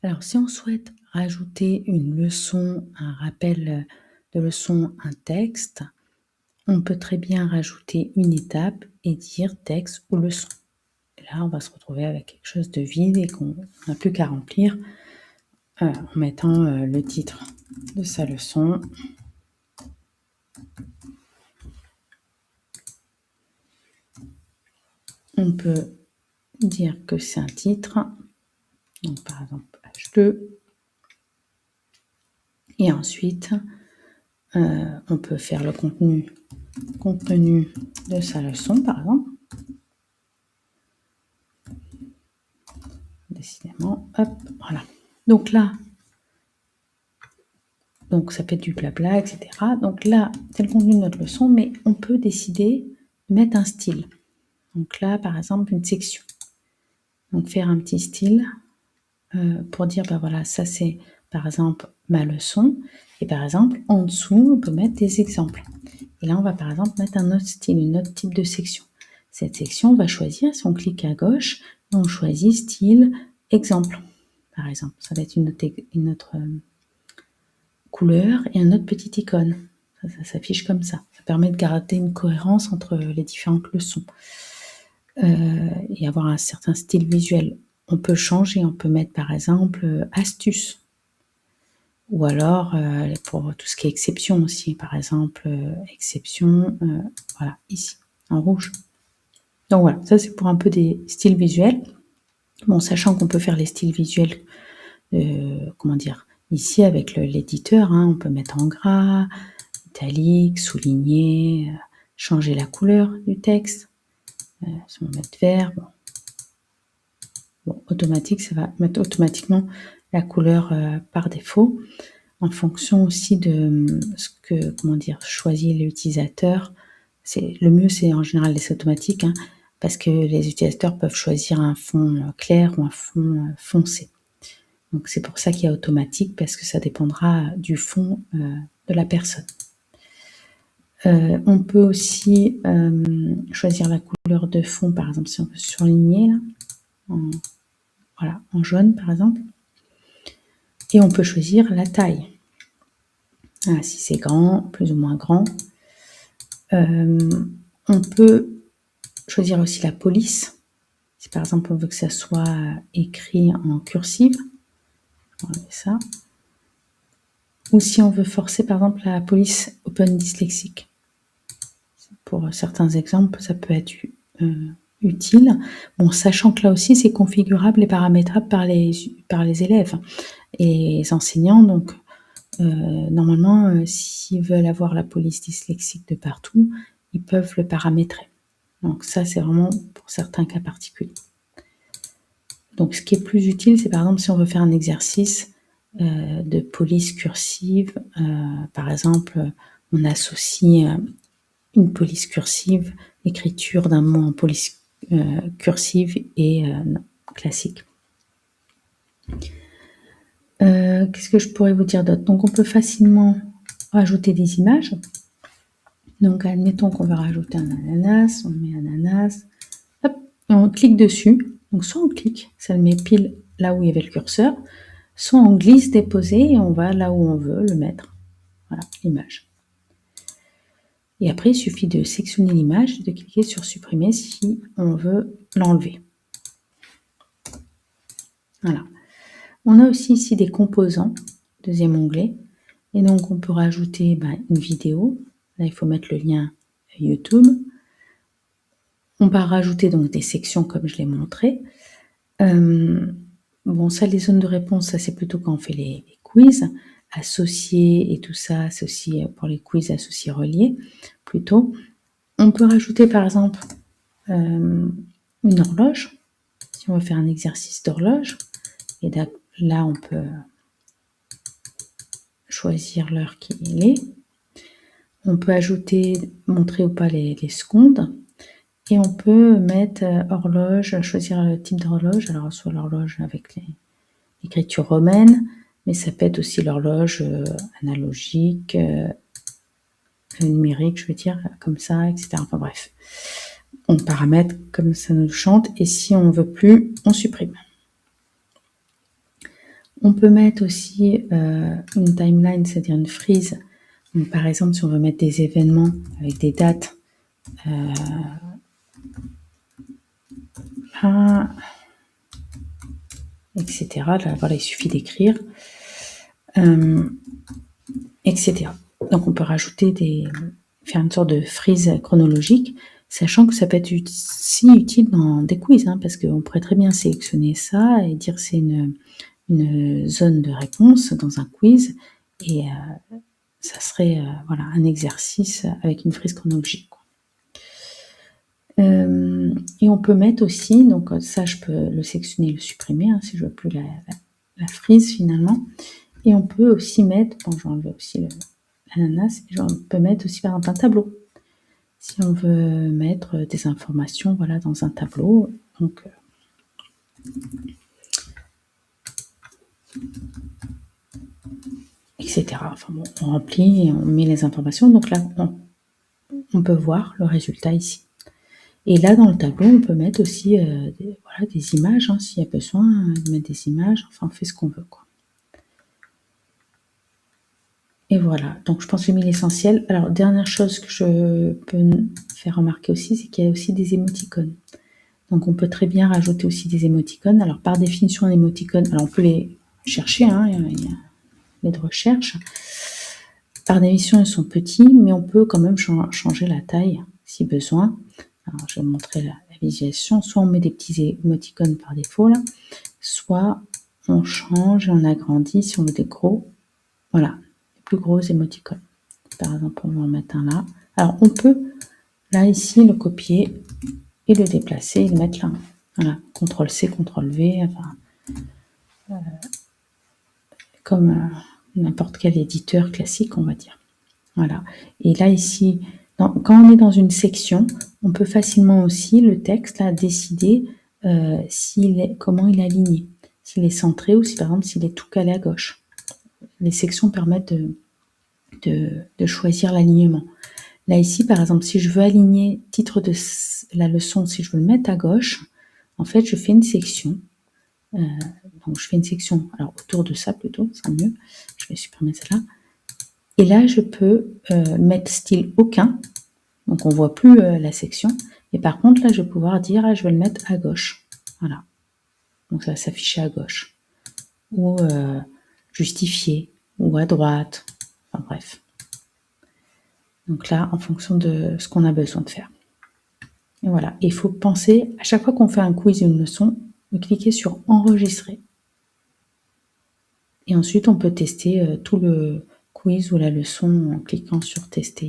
Alors, si on souhaite rajouter une leçon, un rappel de leçon, un texte, on peut très bien rajouter une étape et dire texte ou leçon. Et là, on va se retrouver avec quelque chose de vide et qu'on n'a plus qu'à remplir en mettant le titre de sa leçon. On peut dire que c'est un titre, donc par exemple H2, et ensuite on peut faire le contenu de sa leçon, par exemple. Décidément, hop, voilà. Donc là, donc ça peut être du blabla, etc. Donc là, c'est le contenu de notre leçon, mais on peut décider de mettre un style. Donc là, par exemple, une section. Donc faire un petit style pour dire, ben voilà, ça c'est par exemple ma leçon. Et par exemple, en dessous, on peut mettre des exemples. Et là, on va par exemple mettre un autre style, une autre type de section. Cette section, on va choisir, si on clique à gauche, on choisit style exemple, par exemple. Ça va être une autre couleur et un autre petite icône. Ça s'affiche comme ça. Ça permet de garder une cohérence entre les différentes leçons et avoir un certain style visuel. On peut changer, on peut mettre par exemple astuce. Ou alors pour tout ce qui est exception aussi, par exemple exception, voilà, ici, en rouge. Donc voilà, ça c'est pour un peu des styles visuels. Bon, sachant qu'on peut faire les styles visuels, comment dire, ici avec l'éditeur, hein, on peut mettre en gras, italique, souligner, changer la couleur du texte. Si on met vert, bon, automatique, ça va mettre automatiquement la couleur par défaut, en fonction aussi de ce que, comment dire, choisit l'utilisateur. Le mieux, c'est en général les automatiques, hein, parce que les utilisateurs peuvent choisir un fond clair ou un fond foncé. Donc c'est pour ça qu'il y a automatique, parce que ça dépendra du fond de la personne. On peut aussi choisir la couleur de fond, par exemple, si on veut surligner, là, voilà, en jaune, par exemple. Et on peut choisir la taille. Ah, si c'est grand, plus ou moins grand. On peut choisir aussi la police. Si par exemple on veut que ça soit écrit en cursive, on va enlever ça. Ou si on veut forcer par exemple la police open dyslexique. Pour certains exemples, ça peut être utile. Bon, sachant que là aussi c'est configurable et paramétrable par les élèves et les enseignants. Donc normalement, s'ils veulent avoir la police dyslexique de partout, ils peuvent le paramétrer. Donc ça, c'est vraiment pour certains cas particuliers. Donc ce qui est plus utile, c'est par exemple si on veut faire un exercice de police cursive. Par exemple, on associe une police cursive, l'écriture d'un mot en police cursive et classique. Qu'est-ce que je pourrais vous dire d'autre? Donc on peut facilement rajouter des images. Donc admettons qu'on veut rajouter un ananas, on met ananas, hop, et on clique dessus. Donc soit on clique, ça le met pile là où il y avait le curseur, soit on glisse déposer et on va là où on veut le mettre. Voilà, l'image. Et après, il suffit de sectionner l'image et de cliquer sur supprimer si on veut l'enlever. Voilà. On a aussi ici des composants, deuxième onglet. Et donc, on peut rajouter une vidéo. Là, il faut mettre le lien YouTube. On va rajouter donc des sections comme je l'ai montré. Bon, ça, les zones de réponse, ça c'est plutôt quand on fait les quiz. Associés et tout ça, c'est aussi pour les quiz associés reliés, plutôt. On peut rajouter par exemple une horloge, si on veut faire un exercice d'horloge. Et là, on peut choisir l'heure qu'il est. On peut ajouter, montrer ou pas les secondes. Et on peut mettre horloge, choisir le type d'horloge. Alors, soit l'horloge avec l'écriture romaine, mais ça peut être aussi l'horloge analogique, numérique, je veux dire, comme ça, etc. Enfin bref, on paramètre comme ça nous chante, et si on ne veut plus, on supprime. On peut mettre aussi une timeline, c'est-à-dire une frise. Donc, par exemple, si on veut mettre des événements avec des dates, etc. Là, voilà, il suffit d'écrire, etc. Donc, on peut rajouter faire une sorte de frise chronologique, sachant que ça peut être aussi utile dans des quiz, hein, parce qu'on pourrait très bien sélectionner ça et dire c'est une zone de réponse dans un quiz, et ça serait voilà, un exercice avec une frise chronologique. Et on peut mettre aussi, donc ça je peux le sélectionner et le supprimer, hein, si je veux plus la frise finalement. Et on peut aussi mettre, bon, je vais enlever aussi l'ananas, on peut mettre aussi par exemple un tableau. Si on veut mettre des informations, voilà, dans un tableau, donc etc. Enfin bon, on remplit et on met les informations. Donc là, on peut voir le résultat ici. Et là, dans le tableau, on peut mettre aussi des images, hein, s'il y a besoin de mettre des images. Enfin, on fait ce qu'on veut, quoi. Et voilà, donc je pense que j'ai mis l'essentiel. Alors, dernière chose que je peux faire remarquer aussi, c'est qu'il y a aussi des émoticônes. Donc, on peut très bien rajouter aussi des émoticônes. Alors, par définition, un émoticône, alors on peut les chercher, hein, il y a les de recherche. Par définition, ils sont petits, mais on peut quand même changer la taille si besoin. Alors, je vais vous montrer la visualisation. Soit on met des petits émoticônes par défaut, là, soit on change et on agrandit si on veut des gros. Voilà, les plus gros émoticônes. Par exemple, on va en mettre un là. Alors, on peut, là, ici, le copier et le déplacer et le mettre là. Voilà, CTRL-C, CTRL-V, enfin, comme n'importe quel éditeur classique, on va dire. Voilà. Et là, ici, quand on est dans une section, on peut facilement aussi, le texte, là, décider comment il est aligné. S'il est centré ou si, par exemple, s'il est tout calé à gauche. Les sections permettent de choisir l'alignement. Là, ici, par exemple, si je veux aligner le titre de la leçon, si je veux le mettre à gauche, en fait, je fais une section. Donc, je fais une section, alors autour de ça plutôt, c'est mieux. Je vais supprimer celle-là. Et là, je peux mettre style aucun. Donc, on ne voit plus la section. Et par contre, là, je vais pouvoir dire, je vais le mettre à gauche. Voilà. Donc, ça va s'afficher à gauche. Ou justifier, ou à droite. Enfin, bref. Donc là, en fonction de ce qu'on a besoin de faire. Et voilà. Et il faut penser, à chaque fois qu'on fait un quiz ou une leçon, de cliquer sur enregistrer. Et ensuite, on peut tester tout le quiz ou la leçon en cliquant sur tester.